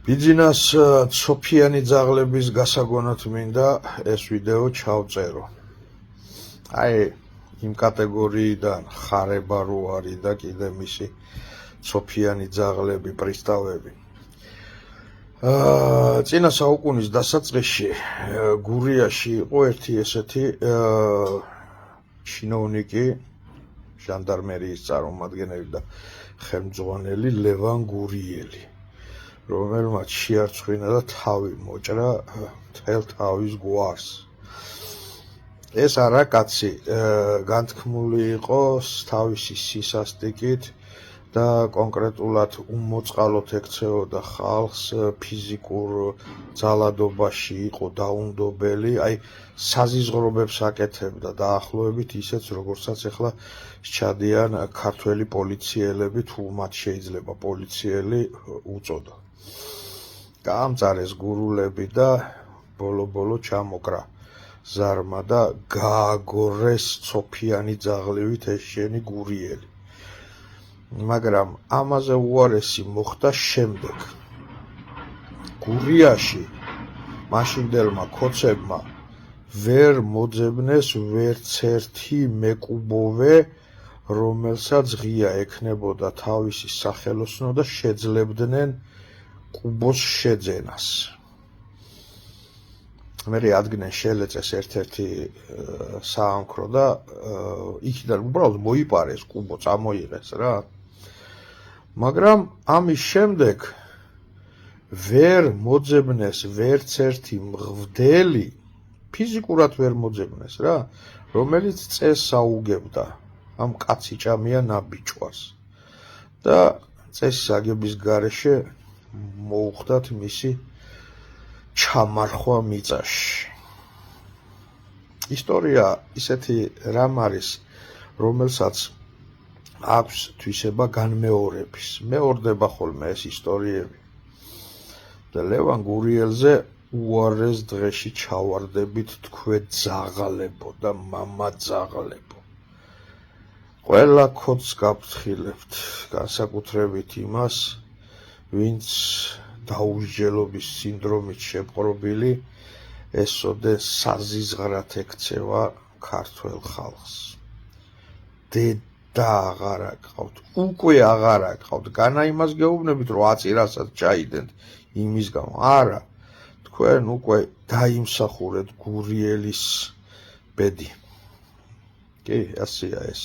ბიძინას ცოფიანი ძაღლების გასაგონად მინდა ეს ვიდეო ჩავწერო. აი იმ კატეგორიიდან ხარება რო არის და კიდე მისი ცოფიანი ძაღლები, პრისტავები. წინა საუკუნის დასაწყისში გურიაში იყო ერთი ესეთი ჩინოვნიკი, ჟანდარმერიის წარმომადგენელი და ხელმძღვანელი ლევან გურიელი, რომელმაც შეარწყვინა და თავი მოჭრა მთელ თავის გვარს. ეს არა კაცი განთქმული იყო თავისი სისასტიკით და კონკრეტულად უმოწყალოდ ექცეოდა ხალხს, ფიზიკურ ძალადობაში იყო დაუნდობელი, აი საზიზღრობებს აკეთებდა დაახლოებით ისეც, როგორცაც ახლა სჩადიან ქართველი პოლიციელები, თუ მათ შეიძლება პოლიციელი უწოდა. გაამწარეს გურულები და ბოლო-ბოლო ჩამოკრა ზარმა და გააგორეს ცოფიანი ძაღლივით ეს შენი გურიელი. მაგრამ ამაზე უარესი მოხდა შემდეგ. გურიაში მაშინდელმა ქოცებმა ვერ მოძებნეს ვერც ერთი მეკუბოვე, რომელსაც ღია ექნებოდა თავისი სახელოსნო და შეძლებდნენ კუბოს შეძენას. მერე ადგნენ შელეწეს ერთ-ერთი საამქრო და იქიდან უბრალოდ მოიპარეს კუბო, წამოიღეს რა. მაგრამ ამის შემდეგ ვერ მოძებნეს ვერც ერთი მღვდელი, ფიზიკურად ვერ მოძებნეს რა, რომელიც წესს აუგებდა ამ კაციჭამია ნაბიჯვას და წესის აგების გარეშე მოუხდათ მისი ჩამარხვა მიწაში. ისტორია ისეთი რამ არის, რომელსაც აქვს თვისება განმეორების. მეორდება ხოლმე ეს ისტორიები. და ლევან გურიელზე უარეს დღეში ჩავარდებით თქვენ ძაღლებო და მამა ძაღლებო. ყველა ქოც გაფრთხილებთ, განსაკუთრებით იმას, ვინც დაუსჯელობის სინდრომით შეპყრობილი, ესოდე საზიზღრად ექცევა ქართველ ხალხს. და აღარ აკყავთ, უკვე აღარ აკყავთ, განა იმას გეუბნებით, რომ აწირასაც ჩაიდენთ იმის გამო. არა, თქვენ უკვე დაიმსახურეთ გურიელის ბედი. კი, ასეა ეს.